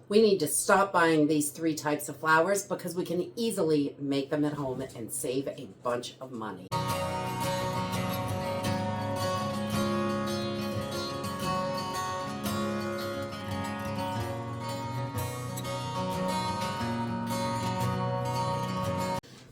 we need to stop buying these 3 types of flours because we can easily make them at home and save a bunch of money.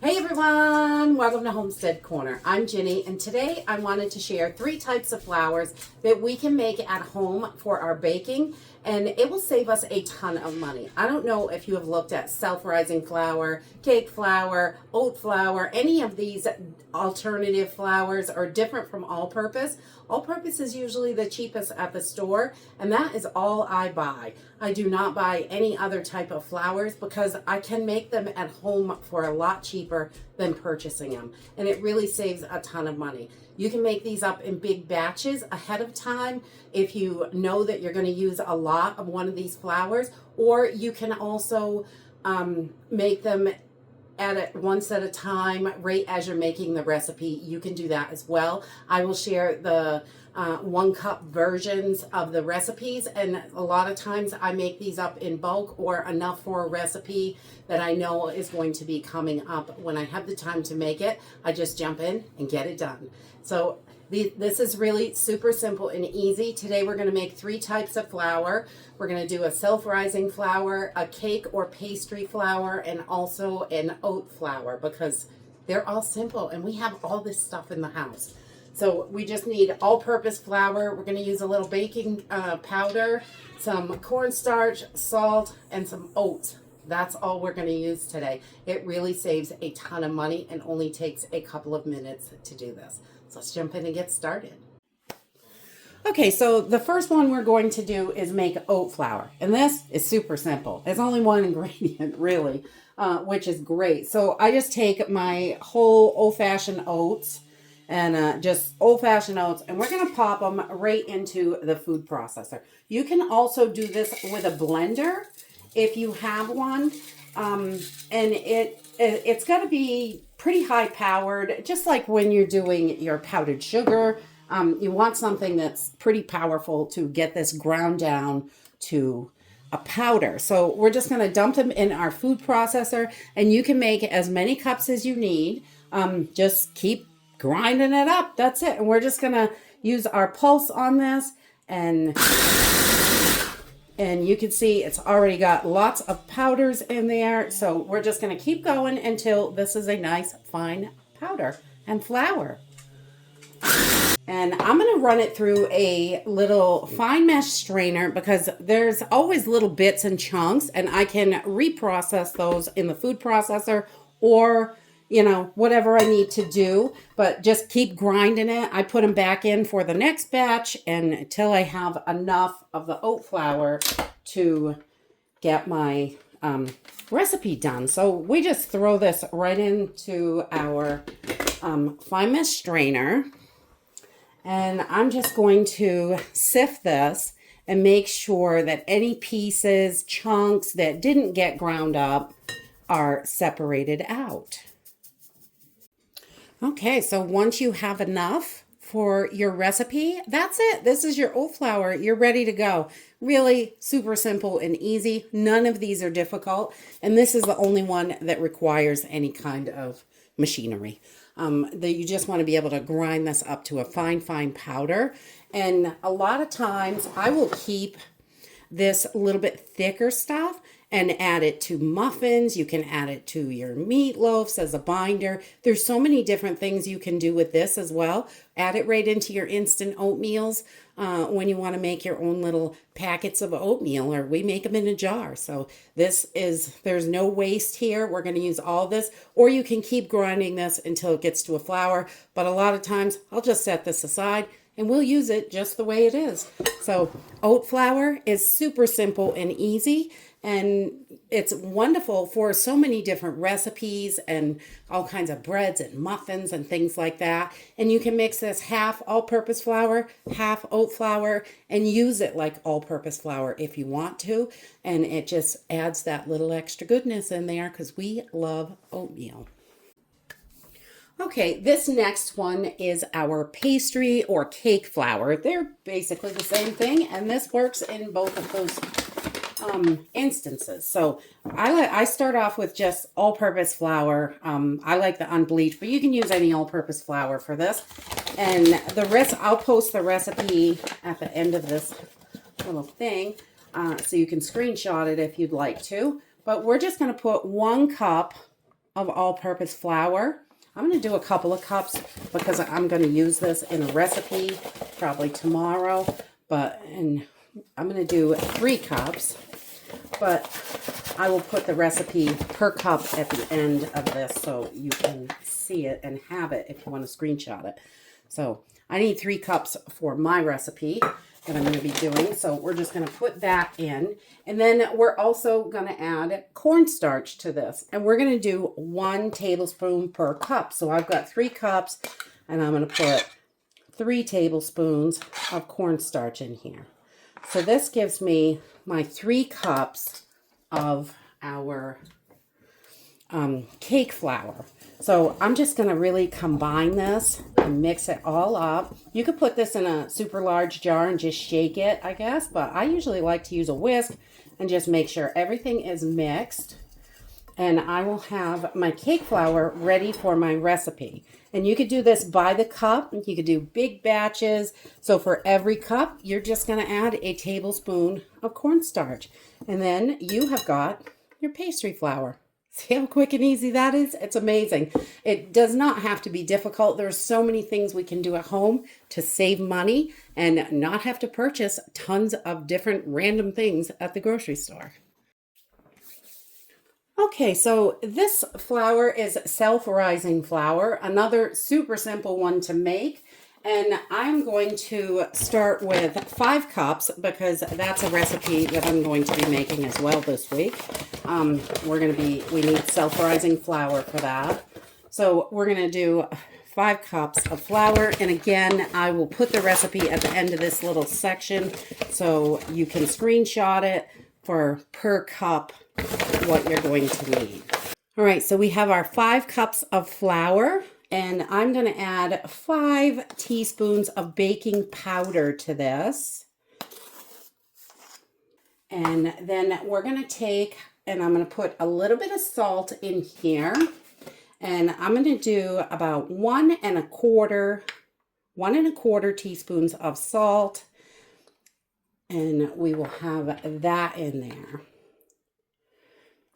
Hey everyone, welcome to Homestead Corner. I'm Ginny, and today I wanted to share 3 types of flours that we can make at home for our baking, and it will save us a ton of money. I don't know if you have looked at self-rising flour, cake flour, oat flour, any of these alternative flours are different from all-purpose. All-purpose is usually the cheapest at the store, and that is all I buy. I do not buy any other type of flours because I can make them at home for a lot cheaper than purchasing them, and it really saves a ton of money. You can make these up in big batches ahead of time if you know that you're going to use a lot of one of these flours, or you can also make them once at a time right as you're making the recipe. You can do that as well. I will share the 1 cup versions of the recipes, and a lot of times I make these up in bulk or enough for a recipe that I know is going to be coming up. When I have the time to make it, I just jump in and get it done. So this is really super simple and easy. Today we're going to make 3 types of flour. We're going to do a self-rising flour, a cake or pastry flour, and also an oat flour, because they're all simple and we have all this stuff in the house. So we just need all-purpose flour. We're going to use a little baking powder, some cornstarch, salt, and some oats. That's all we're going to use today. It really saves a ton of money and only takes a couple of minutes to do this. So let's jump in and get started. Okay, so the first one we're going to do is make oat flour. And this is super simple. It's only 1 ingredient, really, which is great. So I just take my whole old-fashioned oats, and just old-fashioned oats, and we're going to pop them right into the food processor. You can also do this with a blender if you have one, and it's got to be pretty high-powered, just like when you're doing your powdered sugar. You want something that's pretty powerful to get this ground down to a powder. So we're just going to dump them in our food processor, and you can make as many cups as you need. Just keep grinding it up. That's it. And we're just going to use our pulse on this, and you can see it's already got lots of powders in there. So we're just going to keep going until this is a nice fine powder and flour. And I'm going to run it through a little fine mesh strainer because there's always little bits and chunks, and I can reprocess those in the food processor, or whatever I need to do, but just keep grinding it. I put them back in for the next batch and until I have enough of the oat flour to get my recipe done. So we just throw this right into our fine mesh strainer, and I'm just going to sift this and make sure that any pieces, chunks that didn't get ground up are separated out. Okay, so once you have enough for your recipe, that's it. This is your oat flour. You're ready to go. Really super simple and easy. None of these are difficult. And this is the only one that requires any kind of machinery. That you just want to be able to grind this up to a fine powder. And a lot of times I will keep this a little bit thicker stuff and add it to muffins. You can add it to your meatloafs as a binder. There's so many different things you can do with this as well. Add it right into your instant oatmeals when you want to make your own little packets of oatmeal, or we make them in a jar. So there's no waste here. We're going to use all this, or you can keep grinding this until it gets to a flour. But a lot of times I'll just set this aside and we'll use it just the way it is. So oat flour is super simple and easy, and it's wonderful for so many different recipes and all kinds of breads and muffins and things like that. And you can mix this half all-purpose flour, half oat flour, and use it like all-purpose flour if you want to. And it just adds that little extra goodness in there because we love oatmeal. Okay, this next one is our pastry or cake flour. They're basically the same thing, and this works in both of those instances. So I start off with just all-purpose flour. I like the unbleached, but you can use any all-purpose flour for this. And the rest, I'll post the recipe at the end of this little thing, so you can screenshot it if you'd like to. But we're just going to put 1 cup of all-purpose flour. I'm going to do a couple of cups because I'm going to use this in a recipe probably tomorrow. And I'm going to do 3 cups. But I will put the recipe per cup at the end of this so you can see it and have it if you want to screenshot it. So I need 3 cups for my recipe that I'm going to be doing. So we're just going to put that in. And then we're also going to add cornstarch to this. And we're going to do 1 tablespoon per cup. So I've got 3 cups and I'm going to put 3 tablespoons of cornstarch in here. So this gives me my 3 cups of our cake flour. So I'm just going to really combine this and mix it all up. You could put this in a super large jar and just shake it, I guess, but I usually like to use a whisk and just make sure everything is mixed. And I will have my cake flour ready for my recipe. And you could do this by the cup. You could do big batches. So for every cup, you're just going to add a tablespoon of cornstarch. And then you have got your pastry flour. See how quick and easy that is? It's amazing. It does not have to be difficult. There's so many things we can do at home to save money and not have to purchase tons of different random things at the grocery store. Okay, so this flour is self-rising flour, another super simple one to make. And I'm going to start with 5 cups because that's a recipe that I'm going to be making as well this week. We need self-rising flour for that. So we're going to do 5 cups of flour. And again, I will put the recipe at the end of this little section so you can screenshot it for per cup what you're going to need. All right, so we have our 5 cups of flour. And I'm going to add 5 teaspoons of baking powder to this. And then we're going to take, and I'm going to put a little bit of salt in here. And I'm going to do about 1 1¼ teaspoons of salt. And we will have that in there.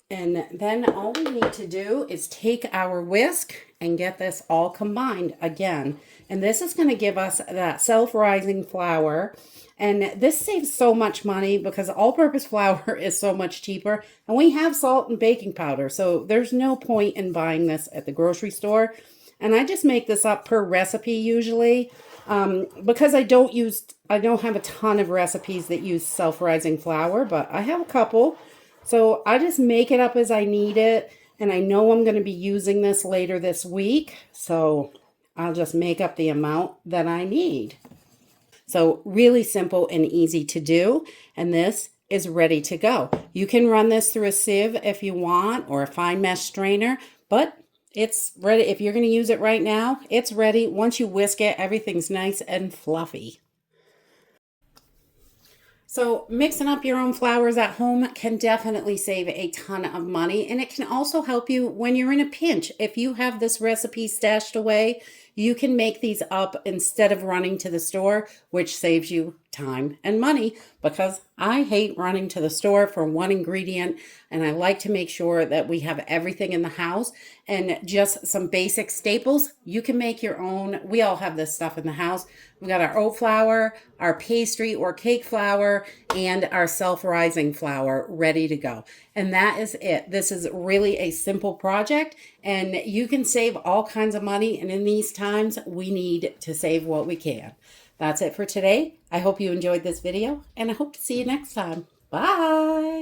And then all we need to do is take our whisk and get this all combined again. And this is going to give us that self-rising flour. And this saves so much money because all-purpose flour is so much cheaper. And we have salt and baking powder. So there's no point in buying this at the grocery store. And I just make this up per recipe usually. Because I don't have a ton of recipes that use self-rising flour, but I have a couple. So I just make it up as I need it, and I know I'm going to be using this later this week, so I'll just make up the amount that I need. So really simple and easy to do, and this is ready to go. You can run this through a sieve if you want, or a fine mesh strainer, but it's ready. If you're going to use it right now, it's ready. Once you whisk it, everything's nice and fluffy. So mixing up your own flours at home can definitely save a ton of money, and it can also help you when you're in a pinch. If you have this recipe stashed away, you can make these up instead of running to the store, which saves you time and money, because I hate running to the store for one ingredient, and I like to make sure that we have everything in the house and just some basic staples. You can make your own. We all have this stuff in the house. We've got our oat flour, our pastry or cake flour, and our self-rising flour ready to go. And that is it. This is really a simple project, and you can save all kinds of money. And in these times, we need to save what we can. That's it for today. I hope you enjoyed this video, and I hope to see you next time. Bye.